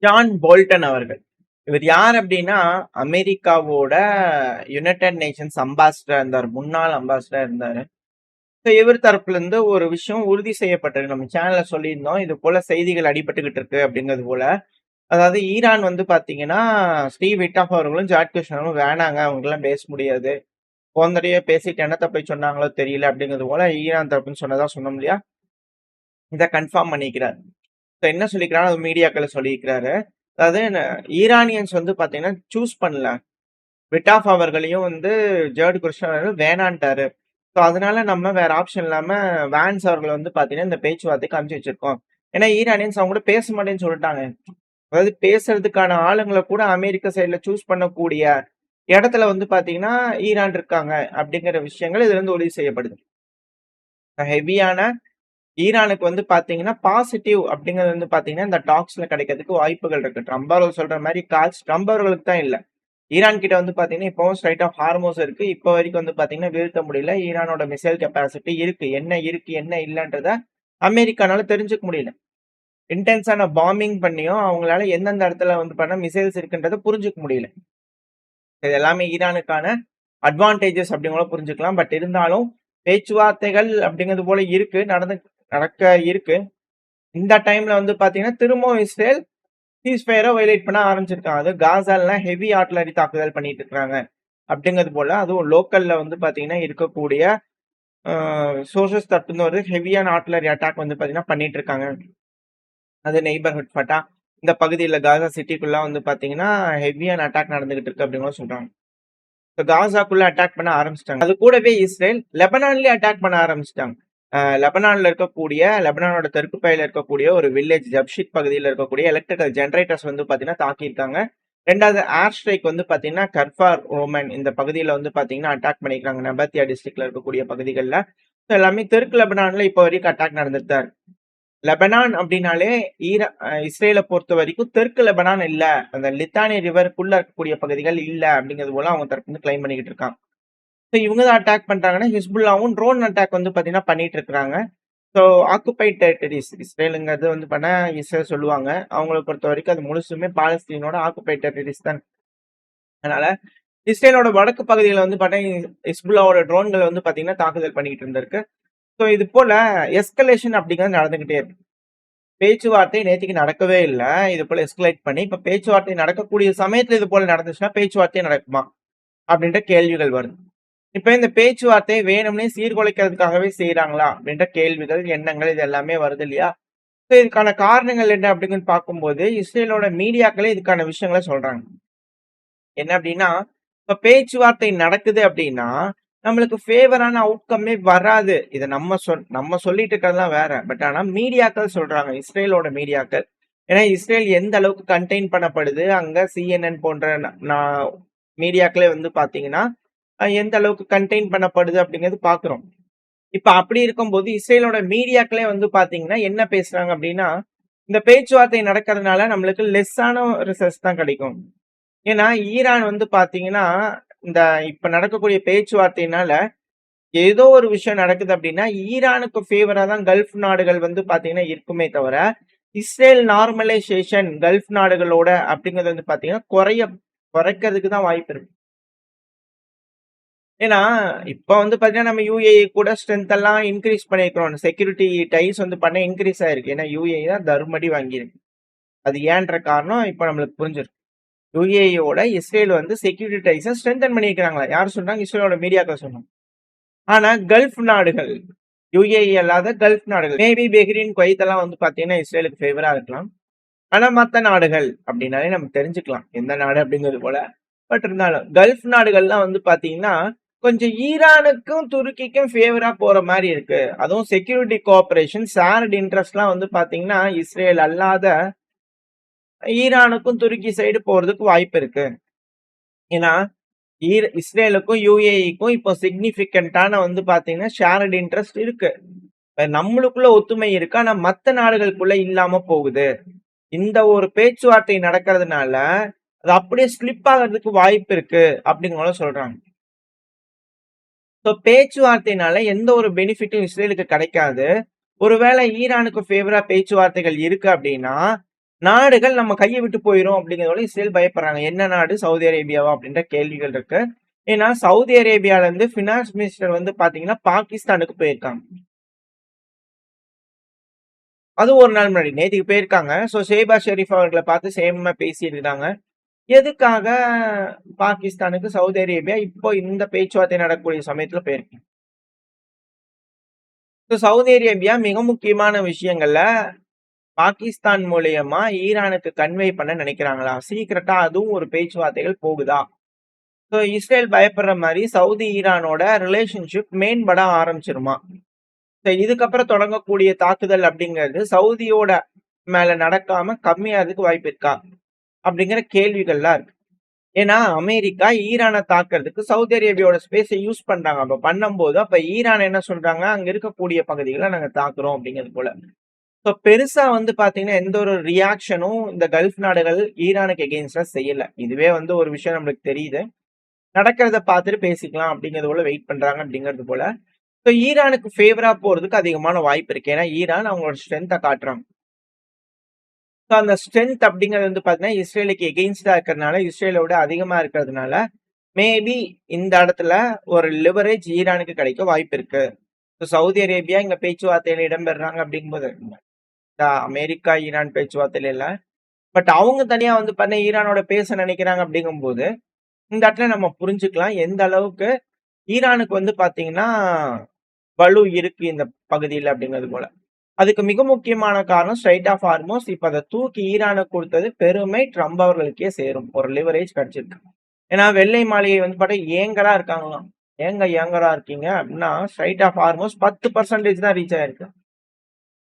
John Bolton அவர்கள். இவர் யார் அப்படின்னா, அமெரிக்காவோட யுனைட்டட் நேஷன்ஸ் அம்பாசிடர் இருந்தாரு. முன்னாள் அம்பாசிடர் இருந்தாரு. ஸோ இவர் தரப்புல இருந்து ஒரு விஷயம் உறுதி செய்யப்பட்டிருக்கு. நம்ம சேனல்ல சொல்லியிருந்தோம். இது போல செய்திகள் அடிபட்டுக்கிட்டு இருக்கு அப்படிங்கிறது போல. அதாவது ஈரான் வந்து பாத்தீங்கன்னா, ஸ்டீவ் விட்காஃப் அவர்களும், ஜார்ஜ் குஷ்னரும் வேணாங்க அவங்கலாம் பேச முடியாது. போன தடவையே பேசிட்டு என்னத்த போய் சொன்னாங்களோ தெரியல அப்படிங்கிறது போல ஈரான் தரப்புன்னு சொன்னதா சொன்னோம் இல்லையா? இத கன்ஃபார்ம் பண்ணிக்கிறார். ஸோ என்ன சொல்லிக்கிறாரு, அது மீடியாக்கள்ல சொல்லியிருக்கிறாரு. அதாவது ஈரானியன்ஸ் வந்து பாத்தீங்கன்னா சூஸ் பண்ணல. விட்டாஃப் அவர்களையும் வந்து ஜேர்ட் குஷ்னர் அவர்கள் வேணான்ட்டாரு. ஸோ அதனால நம்ம வேற ஆப்ஷன் இல்லாம வான்ஸ் அவர்கள வந்து பாத்தீங்கன்னா, இந்த பேச்சுவார்த்தைக்கு அனுப்பிச்சு வச்சிருக்கோம். ஏன்னா ஈரானியன்ஸ் அவங்க கூட பேச மாட்டேன்னு சொல்லிட்டாங்க. அதாவது பேசுறதுக்கான ஆளுங்கள கூட அமெரிக்க சைடுல சூஸ் பண்ணக்கூடிய இடத்துல வந்து பாத்தீங்கன்னா, ஈரான் இருக்காங்க அப்படிங்கிற விஷயங்கள் இதுல இருந்து உறுதி செய்யப்படுது. ஹெவியான ஈரானுக்கு வந்து பாத்தீங்கன்னா, பாசிட்டிவ் அப்படிங்கிறது வந்து பாத்தீங்கன்னா, இந்த டாக்ஸ்ல கிடைக்கிறதுக்கு வாய்ப்புகள் இருக்கு. ட்ரம்ப் அவர்கள் சொல்ற மாரி கால்ஸ் ட்ரம்ப் அவர்களுக்கு தான் இல்ல. ஈரான் கிட்ட வந்து பாத்தீங்கன்னா, இப்பவும் ஸ்ட்ரைட் ஆஃப் ஹார்மோஸ் இருக்கு. இப்ப வரைக்கும் வந்து பாத்தீங்கன்னா, வீழ்த்த முடியல. ஈரானோட மிசைல் கெப்பாசிட்டி இருக்கு. என்ன இருக்கு, என்ன இல்லன்றத அமெரிக்கானால தெரிஞ்சுக்க முடியல. இன்டென்ஸான பாம்பிங் பண்ணியும் அவங்களால எந்தெந்த இடத்துல வந்து பண்ண மிசைல்ஸ் இருக்குன்றத புரிஞ்சுக்க முடியல. இது எல்லாமே ஈரானுக்கான அட்வான்டேஜஸ் அப்படிங்கிற புரிஞ்சுக்கலாம். பட் இருந்தாலும் பேச்சுவார்த்தைகள் அப்படிங்கிறது போல இருக்கு. நடக்க இருக்கு. இந்த டைம்ல வந்து பாத்தீங்கன்னா, திரும்பவும் இஸ்ரேல் சீஸ்ஃபயர வயலேட் பண்ண ஆரம்பிச்சிருக்காங்க. அது காசால்லாம் ஹெவி ஆர்ட்டிலரி தாக்குதல் பண்ணிட்டு இருக்காங்க. அப்படிங்கிறது போல அதுவும் லோக்கல்ல வந்து பாத்தீங்கன்னா இருக்கக்கூடிய சோர்சஸ் தட்டுன்னு ஒரு ஹெவியான ஆர்ட்டிலரி அட்டாக் வந்து பாத்தீங்கன்னா பண்ணிட்டு இருக்காங்க. அது நெய்பர்ஹுட் ஃபட்டா இந்த பகுதியில காசா சிட்டிக்குள்ள வந்து பாத்தீங்கன்னா ஹெவியான அட்டாக் நடந்துகிட்டு இருக்கு அப்படின்னு சொல்றாங்க. இப்போ காசாக்குள்ள அட்டாக் பண்ண ஆரம்பிச்சிட்டாங்க. அது கூடவே இஸ்ரேல் லெபனான்லயே அட்டாக் பண்ண ஆரம்பிச்சிட்டாங்க. லெபனான்ல இருக்கக்கூடிய லெபனானோட தெற்கு பகுதியில இருக்கக்கூடிய ஒரு வில்லேஜ் ஜப்ஷித் பகுதியில் இருக்கக்கூடிய எலக்ட்ரிக்கல் ஜெனரேட்டர்ஸ் வந்து பாத்தீங்கன்னா தாக்கியிருக்காங்க. ரெண்டாவது ஏர் ஸ்ட்ரைக் வந்து பாத்தீங்கன்னா கர்ஃபார் ரோமன் இந்த பகுதியில வந்து பாத்தீங்கன்னா அட்டாக் பண்ணிருக்காங்க. நபத்தியா டிஸ்ட்ரிக்ட்ல இருக்கக்கூடிய பகுதிகளில் எல்லாமே தெற்கு லெபனான்ல இப்போ வரைக்கும் அட்டாக் நடந்துட்டு தான் இருக்கு. லெபனான் அப்படின்னாலே இஸ்ரேலை பொறுத்த வரைக்கும் தெற்கு லெபனான் இல்ல. அந்த லித்தானி ரிவருக்குள்ள இருக்கக்கூடிய பகுதிகள் இல்ல அப்படிங்கிறது போல அவங்க தரப்பு வந்து கிளைம் பண்ணிக்கிட்டு இருக்காங்க. ஸோ இவங்க தான் அட்டாக் பண்றாங்கன்னா ஹிஸ்புல்லாவும் ட்ரோன் அட்டாக் வந்து பாத்தீங்கன்னா பண்ணிட்டு இருக்காங்க. ஸோ ஆக்குபைட் டெரிட்டரிஸ் இஸ்ரேலுங்கிறது வந்து பண்ண இஸ்ரேல் சொல்லுவாங்க. அவங்களை பொறுத்த வரைக்கும் அது முழுசுமே பாலஸ்தீனோட ஆக்குபைட் டெரிட்டரிஸ் தான். அதனால இஸ்ரேலோட வடக்கு பகுதியில் வந்து பாத்தீங்கன்னா ஹிஸ்புல்லாவோட ட்ரோன்கள் வந்து பாத்தீங்கன்னா தாக்குதல் பண்ணிக்கிட்டு இருந்திருக்கு. ஸோ இது போல எஸ்கலேஷன் அப்படிங்கிறது நடந்துகிட்டே இருக்கு. பேச்சுவார்த்தை நேத்திக்கு நடக்கவே இல்ல. இது போல எஸ்கலேட் பண்ணி, இப்ப பேச்சுவார்த்தை நடக்கக்கூடிய சமயத்துல இது போல நடந்துச்சுன்னா, பேச்சுவார்த்தை நடக்குமா? அப்படின்ற கேள்விகள் வருது. இப்ப இந்த பேச்சுவார்த்தை வேணும்னே சீர்குலைக்கிறதுக்காகவே செய்றாங்களா? அப்படின்ற கேள்விகள், எண்ணங்கள் இது எல்லாமே வருது இல்லையா? சோ இதுக்கான காரணங்கள் என்ன அப்படின்னு பார்க்கும்போது, இஸ்ரேலோட மீடியாக்களே இதுக்கான விஷயங்கள சொல்றாங்க. என்ன அப்படின்னா, இப்ப பேச்சுவார்த்தை நடக்குது அப்படின்னா, நம்மளுக்கு ஃபேவரான அவுட்கம்மே வராது. இத நம்ம சொல்லிட்டு இருக்கிறதெல்லாம் வேற. பட் ஆனா மீடியாக்கள் சொல்றாங்க. இஸ்ரேலோட மீடியாக்கள். ஏன்னா இஸ்ரேல் எந்த அளவுக்கு கன்டெயின் பண்ணப்படுது, அங்க CNN போன்ற மீடியாக்களே வந்து பார்த்தீங்கன்னா, எந்த அளவுக்கு கன்டெயின் பண்ணப்படுது அப்படிங்கிறது பார்க்குறோம். இப்ப அப்படி இருக்கும்போது இஸ்ரேலோட மீடியாக்களே வந்து பார்த்தீங்கன்னா, என்ன பேசுறாங்க அப்படின்னா, இந்த பேச்சுவார்த்தை நடக்கிறதுனால நம்மளுக்கு லெஸ்ஸான ரிசல்ட்ஸ் தான் கிடைக்கும். ஏன்னா, ஈரான் வந்து பார்த்தீங்கன்னா, இந்த இப்ப நடக்கக்கூடிய பேச்சுவார்த்தையினால, ஏதோ ஒரு விஷயம் நடக்குது அப்டின்னா, ஈரானுக்கு ஃபேவரா தான் கல்ஃப் நாடுகள் வந்து பார்த்தீங்கன்னா இருக்குமே தவிர, இஸ்ரேல் நார்மலைசேஷன் கல்ஃப் நாடுகளோட அப்டிங்கிறது வந்து பார்த்தீங்கன்னா, குறைக்கிறதுக்கு தான் வாய்ப்பு இருக்கு. ஏன்னா, இப்ப வந்து பார்த்தீங்கன்னா, நம்ம UAE கூட ஸ்ட்ரென்த் எல்லாம் இன்கிரீஸ் பண்ணியிருக்கிறோம். செக்யூரிட்டி டைஸ் வந்து பண்ண இன்கிரீஸ் ஆயிருக்கு. ஏன்னா, UAE தான் தர்மடி வாங்கியிருக்கு. அது ஏன்ற காரணம் இப்ப நம்மளுக்கு புரிஞ்சிருக்கு. யுஏஇயோட இஸ்ரேல் வந்து செக்யூரிட்டி டைஸ ஸ்ட்ரென்தன் பண்ணியிருக்காங்களா? யார் சொல்றாங்க? இஸ்ரேலோட மீடியாக்கள் சொன்னாங்க. ஆனா கல்ஃப் நாடுகள், யுஏஇ அல்லாத கல்ஃப் நாடுகள், மேபி பஹ்ரைன், குவைத் எல்லாம் வந்து பார்த்தீங்கன்னா, இஸ்ரேலுக்கு ஃபேவரா இருக்கலாம். ஆனா மத்த நாடுகள் அப்படின்னாலே நம்ம தெரிஞ்சுக்கலாம். எந்த நாடு அப்படிங்கிறது போல. பட் இருந்தாலும் கல்ஃப் நாடுகள்லாம் வந்து பார்த்தீங்கன்னா, கொஞ்சம் ஈரானுக்கும், துருக்கிக்கும் ஃபேவரா போற மாரி இருக்கு. அதுவும் செக்யூரிட்டி கோஆப்பரேஷன், ஷேர்ட் இன்ட்ரெஸ்ட்லாம் வந்து பார்த்தீங்கன்னா, இஸ்ரேல் அல்லாத ஈரானுக்கும், துருக்கி சைடு போறதுக்கு வாய்ப்பு இருக்கு. ஏன்னா இஸ்ரேலுக்கும் யுஏஇக்கும் இப்போ சிக்னிபிகண்டான வந்து பாத்தீங்கன்னா ஷேர்டு இன்ட்ரெஸ்ட் இருக்கு. நம்மளுக்குள்ள ஒத்துமை இருக்கு. ஆனா மத்த நாடுகளுக்குள்ள இல்லாம போகுது. இந்த ஒரு பேச்சுவார்த்தை நடக்கிறதுனால அது அப்படியே ஸ்லிப் ஆகிறதுக்கு வாய்ப்பு இருக்கு அப்படிங்கிற சொல்றாங்க. பேச்சுவார்த்தையினால எந்த ஒரு பெனிஃபிட்டும் இஸ்ரேலுக்கு கிடைக்காது. ஒருவேளை ஈரானுக்கு ஃபேவரா பேச்சுவார்த்தைகள் இருக்கு அப்படின்னா நாடுகள் நம்ம கைய விட்டு போயிரும் அப்படிங்கிறதோட இஸ்ரேல் பயப்படுறாங்க. என்ன நாடு? சவுதி அரேபியாவா? அப்படின்ற கேள்விகள் இருக்கு. ஏன்னா சவுதி அரேபியால இருந்து ஃபினான்ஸ் மினிஸ்டர் வந்து பாத்தீங்கன்னா பாகிஸ்தானுக்கு போயிருக்காங்க. அதுவும் ஒரு நாள் முன்னாடி நேத்துக்கு போயிருக்காங்க. ஷேபாஸ் ஷெரீப் அவர்கள பார்த்து சேமமா பேசியிருக்காங்க. எதுக்காக பாகிஸ்தானுக்கு சவுதி அரேபியா இப்போ இந்த பேச்சுவார்த்தை நடக்கக்கூடிய சமயத்துல போயிருக்கு. சவுதி அரேபியா மிக முக்கியமான விஷயங்கள்ல பாகிஸ்தான் மூலியமா ஈரானுக்கு கன்வே பண்ண நினைக்கிறாங்களா? சீக்கிரட்டா அதுவும் ஒரு பேச்சுவார்த்தைகள் போகுதா? இஸ்ரேல் பயப்படுற மாதிரி சவுதி ஈரானோட ரிலேஷன்ஷிப் மேம்பட ஆரம்பிச்சிருமா? இதுக்கப்புறம் தொடங்கக்கூடிய தாக்குதல் அப்படிங்கிறது சவுதியோட மேல நடக்காம கம்மியாறதுக்கு வாய்ப்பு இருக்கா? அப்படிங்கிற கேள்விகள்லாம் இருக்கு. ஏன்னா அமெரிக்கா ஈரானை தாக்குறதுக்கு சவுதி அரேபியாவோட ஸ்பேஸை யூஸ் பண்றாங்க. அப்ப பண்ணும்போது அப்ப ஈரான் என்ன சொல்றாங்க? அங்க இருக்கக்கூடிய பகுதிகளை நாங்க தாக்குறோம் அப்படிங்கிறது போல. பெருசா வந்து பாத்தீங்கன்னா எந்த ஒரு ரியாக்ஷனும் இந்த கல்ஃப் நாடுகள் ஈரானுக்கு எகெயின்ஸ்டா செய்யல. இதுவே வந்து ஒரு விஷயம் நம்மளுக்கு தெரியுது. நடக்கிறத பார்த்துட்டு பேசிக்கலாம் அப்படிங்கிறது போல வெயிட் பண்றாங்க அப்படிங்கிறது போல. ஈரானுக்கு ஃபேவரா போறதுக்கு அதிகமான வாய்ப்பு இருக்கு. ஏன்னா ஈரான் அவங்களோட ஸ்ட்ரென்த்தை காட்டுறாங்க. அந்த ஸ்ட்ரென்த் அப்படிங்கிறது வந்து பாத்தீங்கன்னா இஸ்ரேலுக்கு எகெயின்ஸ்டா இருக்கிறதுனால, இஸ்ரேலோட அதிகமா இருக்கிறதுனால மேபி இந்த இடத்துல ஒரு லிவரேஜ் ஈரானுக்கு கிடைக்க வாய்ப்பு இருக்கு. சவுதி அரேபியா இங்க பேச்சுவார்த்தையில இடம்பெறாங்க அப்படிங்கும்போது அமெரிக்கா ஈரான் பேச்சுவார்த்தையில இல்ல. பட் அவங்க தனியா வந்து பண்ண ஈரானோட பேச நினைக்கிறாங்க அப்படிங்கும்போது இந்த இடத்துல நம்ம புரிஞ்சுக்கலாம் எந்த அளவுக்கு ஈரானுக்கு வந்து பாத்தீங்கன்னா வலு இருக்கு இந்த பகுதியில் அப்படிங்கிறது போல. அதுக்கு மிக முக்கியமான காரணம் ஸ்ட்ரைட் ஆஃப் ஹார்மோஸ். இப்ப அதை தூக்கி ஈரானுக்கு கொடுத்தது பெருமை ட்ரம்ப் அவர்களுக்கே சேரும். ஒரு லிவரேஜ் கிடைச்சிருக்கு. ஏன்னா வெள்ளை மாளிகை வந்து பார்த்தா ஏங்கரா இருக்காங்களாம். ஏங்கரா இருக்கீங்க அப்படின்னா ஸ்ட்ரைட் ஆஃப் ஹார்மோஸ் 10% தான் ரீச் ஆயிருக்கு.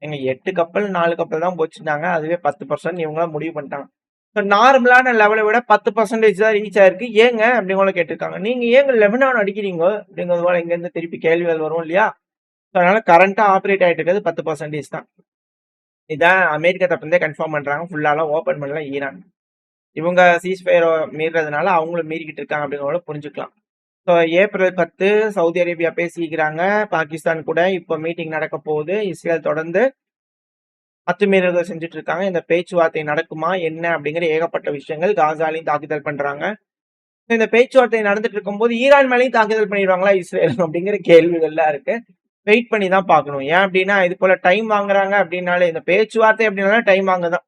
எங்க 8 கப்பல் 4 கப்பல் தான் போச்சுட்டாங்க. அதுவே 10% இவங்களா முடிவு பண்ணிட்டாங்க. நார்மலான லெவலை விட 10% தான் ரீச் ஆயிருக்கு. ஏங்க அப்படிங்கள கேட்டிருக்காங்க. நீங்க ஏங்க லெபனான் அடிக்கிறீங்க அப்படிங்கிறது போல இங்க இருந்து திருப்பி கேள்விகள் வரும் இல்லையா? அதனால கரண்டா ஆப்ரேட் ஆயிட்டு இருக்கிறது 10% தான். இதான் அமெரிக்கா தரப்புலேருந்தே கன்ஃபார்ம் பண்றாங்க. ஃபுல்லாலாம் ஓபன் பண்ணல ஈரான். இவங்க சீஸ்ஃபயர் மீறதுனால அவங்களும் மீறிக்கிட்டு இருக்காங்க அப்படிங்கிறத புரிஞ்சுக்கலாம். ஏப்ரல் 10 சவுதி அரேபியா பேசிக்கிறாங்க பாகிஸ்தான் கூட. இப்போ மீட்டிங் நடக்க போகுது. இஸ்ரேல் தொடர்ந்து அத்துமீறல்கள் செஞ்சுட்டு இருக்காங்க. இந்த பேச்சுவார்த்தை நடக்குமா என்ன அப்படிங்கிற ஏகப்பட்ட விஷயங்கள். காசாலையும் தாக்குதல் பண்றாங்க. இந்த பேச்சுவார்த்தை நடந்துட்டு இருக்கும்போது ஈரான் மேலேயும் தாக்குதல் பண்ணிடுவாங்களா இஸ்ரேல் அப்படிங்கிற கேள்விகள்லாம் இருக்கு. வெயிட் பண்ணி தான் பார்க்கணும். ஏன் அப்படின்னா இது போல டைம் வாங்குறாங்க அப்படின்னாலே இந்த பேச்சுவார்த்தை அப்படின்னாலே டைம் வாங்குதான்.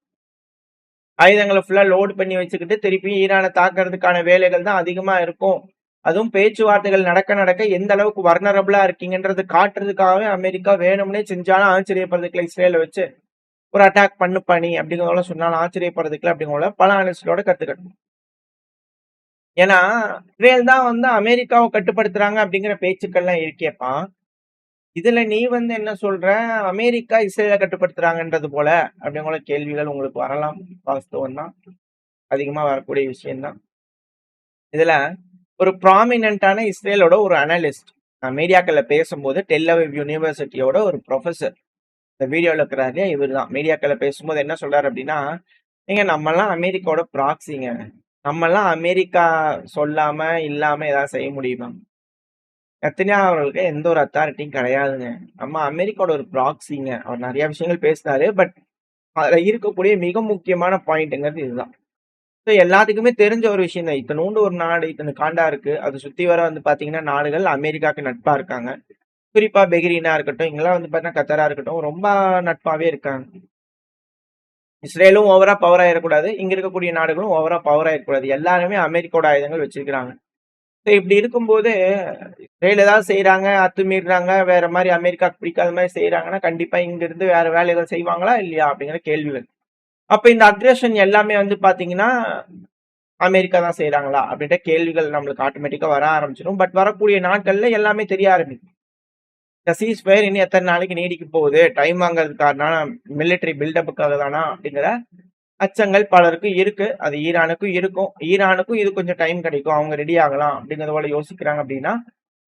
ஆயுதங்களை ஃபுல்லா லோடு பண்ணி வச்சுக்கிட்டு திருப்பி ஈரானை தாக்குறதுக்கான வேலைகள் தான் அதிகமா இருக்கும். அதுவும் பேச்சுவார்த்தைகள் நடக்க எந்த அளவுக்கு வர்னரபிளா இருக்கீங்கன்றது காட்டுறதுக்காகவே அமெரிக்கா வேணும்னே செஞ்சாலும் ஆச்சரியப்படுறதுக்குள்ள இஸ்ரேல வச்சு ஒரு அட்டாக் பண்ணி அப்படிங்கிறதோட சொன்னாலும் ஆச்சரியப்படுறதுக்குல அப்படிங்கிற பல அனலிஸ்டோட கருத்துக்கள். ஏன்னா இஸ்ரேல் தான் வந்து அமெரிக்காவை கட்டுப்படுத்துறாங்க அப்படிங்கிற பேச்சுக்கள்லாம் இருக்கேப்பா. இதுல நீ வந்து என்ன சொல்ற? அமெரிக்கா இஸ்ரேலை கட்டுப்படுத்துறாங்கன்றது போல அப்படிங்கிற கேள்விகள் உங்களுக்கு வரலாம். வாஸ்தவம் தான். அதிகமா வரக்கூடிய விஷயம்தான். இதுல ஒரு ப்ராமினன்டான இஸ்ரேலோட ஒரு அனலிஸ்ட் மீடியாக்கள்ல பேசும்போது டெல்-அவிவ் யூனிவர்சிட்டியோட ஒரு ப்ரொஃபசர் இந்த வீடியோல இருக்கிறாரு. இவர் தான் மீடியாக்கள்ல பேசும்போது என்ன சொல்றாரு அப்படின்னா, நீங்க நம்மலாம் அமெரிக்காவோட ப்ராக்சிங்க. நம்மலாம் அமெரிக்கா சொல்லாம இல்லாம ஏதாவது செய்ய முடியுமா? நெத்தன்யாஹு அவர்களுக்கு எந்த ஒரு அத்தாரிட்டியும் கிடையாதுங்க. நம்ம அமெரிக்காவோட ஒரு ப்ராக்சிங்க. அவர் நிறைய விஷயங்கள் பேசினாரு. பட் அதுல இருக்கக்கூடிய மிக முக்கியமான பாயிண்ட்ங்கிறது இதுதான். எல்லாத்துக்குமே தெரிஞ்ச ஒரு விஷயம் தான். இத்தனூண்டு ஒரு நாடு, இத்தனை காண்டா இருக்கு. அது சுத்தி வர வந்து பாத்தீங்கன்னா நாடுகள் அமெரிக்காவுக்கு நட்பா இருக்காங்க. குறிப்பா பெஹ்ரைனா இருக்கட்டும், இங்கெல்லாம் வந்து பாத்தீங்கன்னா கத்தாரா இருக்கட்டும், ரொம்ப நட்பாவே இருக்காங்க. இஸ்ரேலும் ஓவரா பவர் ஆயிடக்கூடாது. இங்க இருக்கக்கூடிய நாடுகளும் ஓவரா பவர் ஆயிடக்கூடாது. எல்லாருமே அமெரிக்காவோட ஆயுதங்கள் வச்சிருக்கிறாங்க. இப்படி இருக்கும்போது இஸ்ரேல் ஏதாவது செய்யறாங்க, அத்துமீறாங்க, வேற மாதிரி அமெரிக்காவுக்கு பிடிக்காத மாதிரி செய்யறாங்கன்னா கண்டிப்பா இங்க இருந்து வேற வேலைகள் செய்வாங்களா இல்லையா அப்படிங்கிற கேள்விகள். அப்ப இந்த அக்ரஷன் எல்லாமே வந்து பாத்தீங்கன்னா அமெரிக்கா தான் செய்யறாங்களா அப்படின்ற கேள்விகள் நம்மளுக்கு ஆட்டோமேட்டிக்கா வர ஆரம்பிச்சிடும். பட் வரக்கூடிய நாட்கள்ல எல்லாமே தெரிய ஆரம்பிக்கும். இந்த சீஸ்ஃபயர் இன்னும் எத்தனை நாளைக்கு நீடிக்க போகுது? டைம் வாங்குறதுக்கான மிலிட்டரி பில்டப்புக்காக தானா அப்படிங்கிற அச்சங்கள் பலருக்கு இருக்கு. அது ஈரானுக்கும் இருக்கும். ஈரானுக்கும் இது கொஞ்சம் டைம் கிடைக்கும். அவங்க ரெடி ஆகலாம் அப்படிங்கறது போல யோசிக்கிறாங்க அப்படின்னா,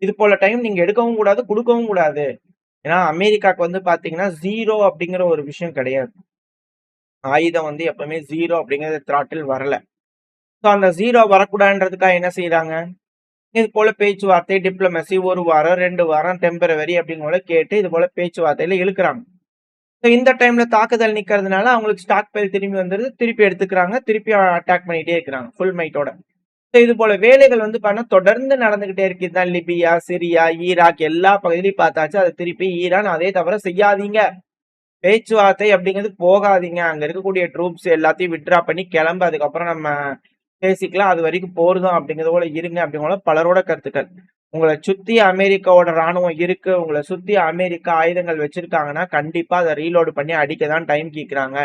இது போல டைம் நீங்க எடுக்கவும் கூடாது, கொடுக்கவும் கூடாது. ஏன்னா அமெரிக்காக்கு வந்து பாத்தீங்கன்னா 0 அப்படிங்கிற ஒரு விஷயம் கிடையாது. ஆயுதம் வந்து எப்பவுமே 0 அப்படிங்கிற த்ராட்டில் வரல. அந்த 0 வரக்கூடாதுன்றதுக்காக என்ன செய்யறாங்க? இது போல பேச்சுவார்த்தை, டிப்ளமசி 1 வாரம், 2 வாரம், டெம்பரவரி அப்படிங்கிற கேட்டு இது போல பேச்சுவார்த்தையில இழுக்கிறாங்க. ஸோ இந்த டைம்ல தாக்குதல் நிக்கிறதுனால அவங்களுக்கு ஸ்டாக் பைல் திரும்பி வந்துருது. திருப்பி எடுத்துக்கிறாங்க. திருப்பி அட்டாக் பண்ணிட்டே இருக்கிறாங்க ஃபுல் மைட்டோட. ஸோ இது போல வேலைகள் வந்து பார்த்தீங்கன்னா தொடர்ந்து நடந்துகிட்டே இருக்கு. இதுதான் லிபியா, சிரியா, ஈராக் எல்லா பகுதியிலையும் பார்த்தாச்சு. அது திருப்பி ஈரான் அதே தவிர செய்யாதீங்க. பேச்சுவார்த்தை அப்படிங்கிறது போகாதீங்க. அங்க இருக்கக்கூடிய ட்ரூப்ஸ் எல்லாத்தையும் வித்ட்ரா பண்ணி கிளம்பு. அதுக்கப்புறம் நம்ம பேசிக்கலாம். அது வரைக்கும் போர் தான் அப்படிங்கிறது போல இருங்க அப்படிங்கிற பலரோட கருத்துக்கள். உங்களை சுத்தி அமெரிக்காவோட ராணுவம் இருக்கு. உங்களை சுத்தி அமெரிக்கா ஆயுதங்கள் வச்சிருக்காங்கன்னா கண்டிப்பா அதை ரீலோடு பண்ணி அடிக்க தான் டைம் கேட்கறாங்க.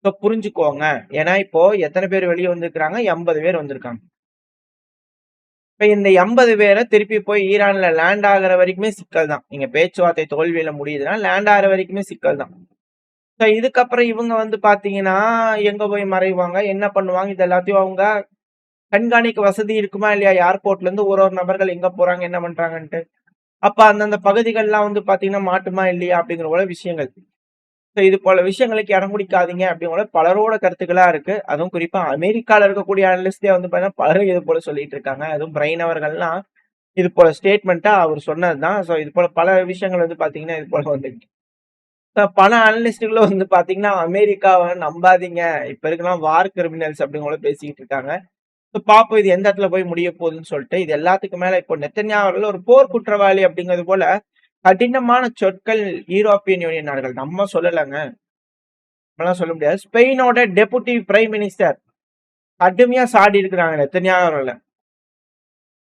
ஸோ புரிஞ்சுக்கோங்க. ஏன்னா இப்போ எத்தனை பேர் வெளியே வந்திருக்கிறாங்க? 80 பேர் வந்திருக்காங்க. இப்ப இந்த 80 பேரை திருப்பி போய் ஈரான்ல லேண்ட் ஆகுற வரைக்குமே சிக்கல் தான். நீங்க பேச்சுவார்த்தை தோல்வியில முடியுதுன்னா லேண்ட் ஆகுற வரைக்குமே சிக்கல் தான். ஸோ இதுக்கப்புறம் இவங்க வந்து பாத்தீங்கன்னா எங்க போய் மறைவாங்க, என்ன பண்ணுவாங்க, இது எல்லாத்தையும் அவங்க கண்காணிக்க வசதி இருக்குமா இல்லையா? ஏர்போர்ட்ல இருந்து ஒரு ஒரு நபர்கள் எங்க போறாங்க, என்ன பண்றாங்கன்ட்டு. அப்ப அந்தந்த பகுதிகள்லாம் வந்து பாத்தீங்கன்னா மாட்டுமா இல்லையா அப்படிங்கிற போல விஷயங்கள். ஸோ இது போல விஷயங்களுக்கு இடம் குடிக்காதீங்க அப்படிங்கிற பலரோட கருத்துக்களா இருக்கு. அதுவும் குறிப்பா அமெரிக்கால இருக்கக்கூடிய அனலிஸ்டே வந்து பாத்தீங்கன்னா பலரும் இது போல சொல்லிட்டு இருக்காங்க. அதுவும் பிரைன் அவர்கள்லாம் இது போல ஸ்டேட்மெண்ட்டா அவர் சொன்னதுதான். ஸோ இது போல பல விஷயங்கள் வந்து பாத்தீங்கன்னா இது போல வந்துச்சு. பல அனலிஸ்டுகளும் வந்து பாத்தீங்கன்னா அமெரிக்காவை நம்பாதீங்க. இப்ப இருக்கலாம் வார் கிரிமினல்ஸ் அப்படிங்கிற பேசிக்கிட்டு இருக்காங்க. பாப்போம் இது எந்த இடத்துல போய் முடிய போகுதுன்னு சொல்லிட்டு. இது எல்லாத்துக்கும் மேல இப்போ நெத்தன்யாஹு அவர்கள் ஒரு போர் குற்றவாளி அப்படிங்கிறது போல கடினமான சொற்கள் யூரோப்பியன் யூனியன் நாடுகள் நம்ம சொல்லலைங்க. நம்மளாம் சொல்ல முடியாது. ஸ்பெயினோட டெபுட்டி பிரைம் மினிஸ்டர் கடுமையா சாடி இருக்கிறாங்க நெத்தன்யாஹு அவர்களை.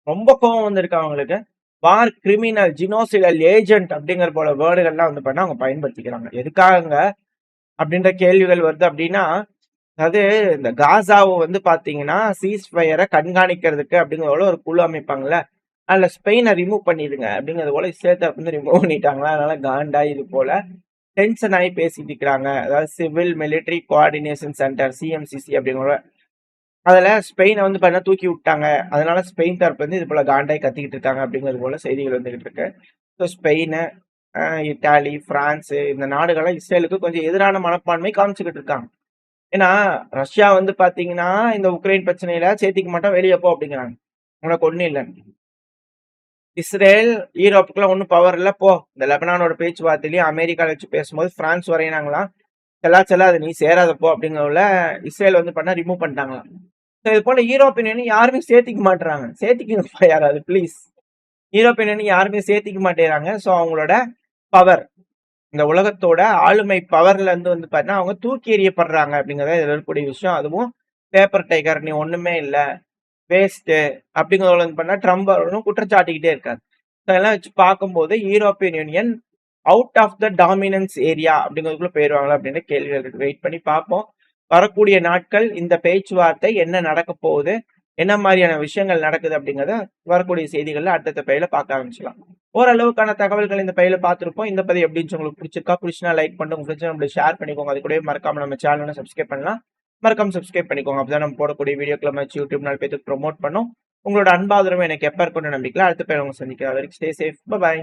ரொம்ப கோபம் வந்திருக்கு அவங்களுக்கு. வார் கிரிமினல், ஜினோசிடல் ஏஜென்ட் அப்படிங்கிற போல வேர்டுகள்லாம் வந்து பண்ண அவங்க பயன்படுத்திக்கிறாங்க. எதுக்காக அப்படின்ற கேள்விகள் வருது அப்படின்னா, அதாவது இந்த காசாவை வந்து பாத்தீங்கன்னா சீஸ் ஃபயரை கண்காணிக்கிறதுக்கு அப்படிங்கிறத ஒரு குழு அமைப்பாங்கல்ல, அதுல ஸ்பெயினை ரிமூவ் பண்ணிடுங்க அப்படிங்கிறது போல இஸ்ரேலை வந்து ரிமூவ் பண்ணிட்டாங்களா. அதனால காண்டா இது போல டென்ஷன் ஆகி பேசிட்டு இருக்கிறாங்க. அதாவது சிவில் மிலிட்டரி கோஆர்டினேஷன் சென்டர் சிஎம்சிசி அப்படிங்கிற அதுல ஸ்பெயினை வந்து பண்ண தூக்கி விட்டாங்க. அதனால ஸ்பெயின் தரப்பு வந்து இது போல காண்டாய் கத்திக்கிட்டு இருக்காங்க அப்படிங்கிறது போல செய்திகள் வந்துகிட்டு இருக்கு. ஸோ ஸ்பெயின், இத்தாலி, பிரான்ஸ் இந்த நாடுகள்லாம் இஸ்ரேலுக்கு கொஞ்சம் எதிரான மனப்பான்மை காமிச்சுக்கிட்டு இருக்காங்க. ஏன்னா ரஷ்யா வந்து பாத்தீங்கன்னா இந்த உக்ரைன் பிரச்சனையில சேர்த்திக்க மாட்டோம், வெளியே போ அப்படிங்கிறாங்க. உனக்கு ஒண்ணும் இல்லை. இஸ்ரேல் ஈரோப்புக்குலாம் ஒன்றும் பவர் இல்லை, போ. இந்த லெபனானோட பேச்சுவார்த்தையிலையும் அமெரிக்கால வச்சு பேசும்போது பிரான்ஸ் வரையினாங்களாம், செல்லா அது நீ சேராத போ அப்படிங்கிறதுல இஸ்ரேல் வந்து பண்ண ரிமூவ் பண்ணிட்டாங்களாம். ஸோ இது போல யூரோப்பியன் யூனியன் யாருமே சேர்த்திக்க மாட்டுறாங்க. சேர்த்திக்கணும்ப்பா யாராவது ப்ளீஸ். யூரோப்பியன் யூனியன் யாருமே சேர்த்திக்க மாட்டேறாங்க. ஸோ அவங்களோட பவர், இந்த உலகத்தோட ஆளுமை பவர்ல இருந்து வந்து பார்த்தீங்கன்னா அவங்க தூக்கி எறியப்படுறாங்க அப்படிங்கிறத இதில் இருக்கக்கூடிய விஷயம். அதுவும் பேப்பர் டைகர், நீ ஒண்ணுமே இல்லை, வேஸ்ட் அப்படிங்கிறத வந்து பண்ணா ட்ரம்ப் அவர்களும் குற்றச்சாட்டிக்கிட்டே இருக்காரு. அதெல்லாம் வச்சு பார்க்கும்போது European Union out of the dominance area அப்படிங்கிறதுக்குள்ள போயிடுவாங்களா அப்படின்னு கேள்விகள் இருக்கு. வெயிட் பண்ணி பார்ப்போம். வரக்கூடிய நாட்கள் இந்த பேச்சுவார்த்தை என்ன நடக்க போகுது, என்ன மாதிரியான விஷயங்கள் நடக்குது அப்படிங்கிறத வரக்கூடிய செய்திகள்ல அடுத்த பையில பார்க்க ஆரம்பிச்சலாம். ஓரளவுக்கான தகவல்கள் இந்த பையில பார்த்துருப்போம். இந்த பதிவு எப்படி உங்களுக்கு பிடிச்சிருக்கா? பிடிச்சினா லைக் பண்ணுங்க, உங்க ஃப்ரெண்ட்ஸ் நம்மள ஷேர் பண்ணிக்கோங்க. அது கூட மறக்காம நம்ம சேனலை சப்ஸ்கிரைப் பண்ணலாம். மறக்காம சப்ஸ்கிரைப் பண்ணிக்கோங்க. அப்பதான் நம்ம போடக்கூடிய வீடியோக்களை வச்சு யூடியூப் நாள் பேருக்கு ப்ரொமோட் பண்ணும். உங்களோட அன்பாதரவு எனக்கு எப்ப இருக்கும்னு நம்பிக்கல. அடுத்த பேர் உங்க சந்திக்கிறேன். வரைக்கும் ஸ்டே சேஃப். பை.